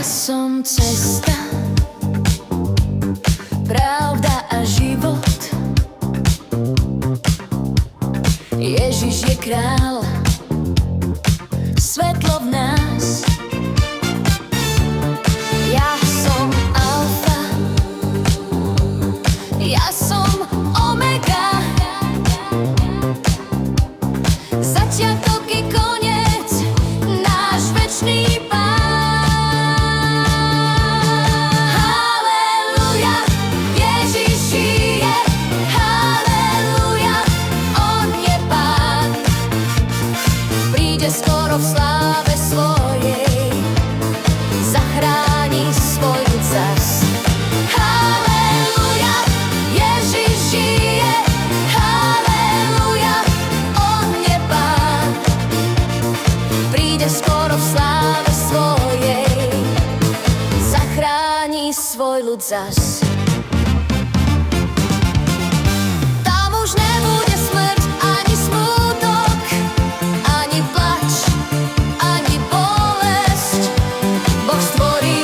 som cesta, pravda a život. Ježiš je kráľ, svetlo v nás. Ja som alfa, ja som omega, začiatok i koniec, náš večný Pán. Halleluja, Ježiš žije, halleluja, on je Pán. Príde skoro v sláve svojej, zachráni svoj ľud zas. Halleluja, Ježiš žije, halleluja, on je Pán. Príde skoro v sláve svojej, zachráni svoj ľud zas. Tam už nebude smrť, ani smútok, ani plač, ani bolesť. Boh stvorí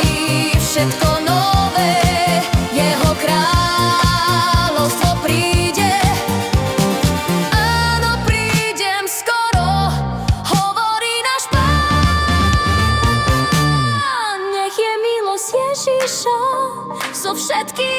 všetko nové, jeho kráľovstvo príde. Áno, prídem skoro, hovorí náš Pán. Nech je milosť Ježiša so všetkým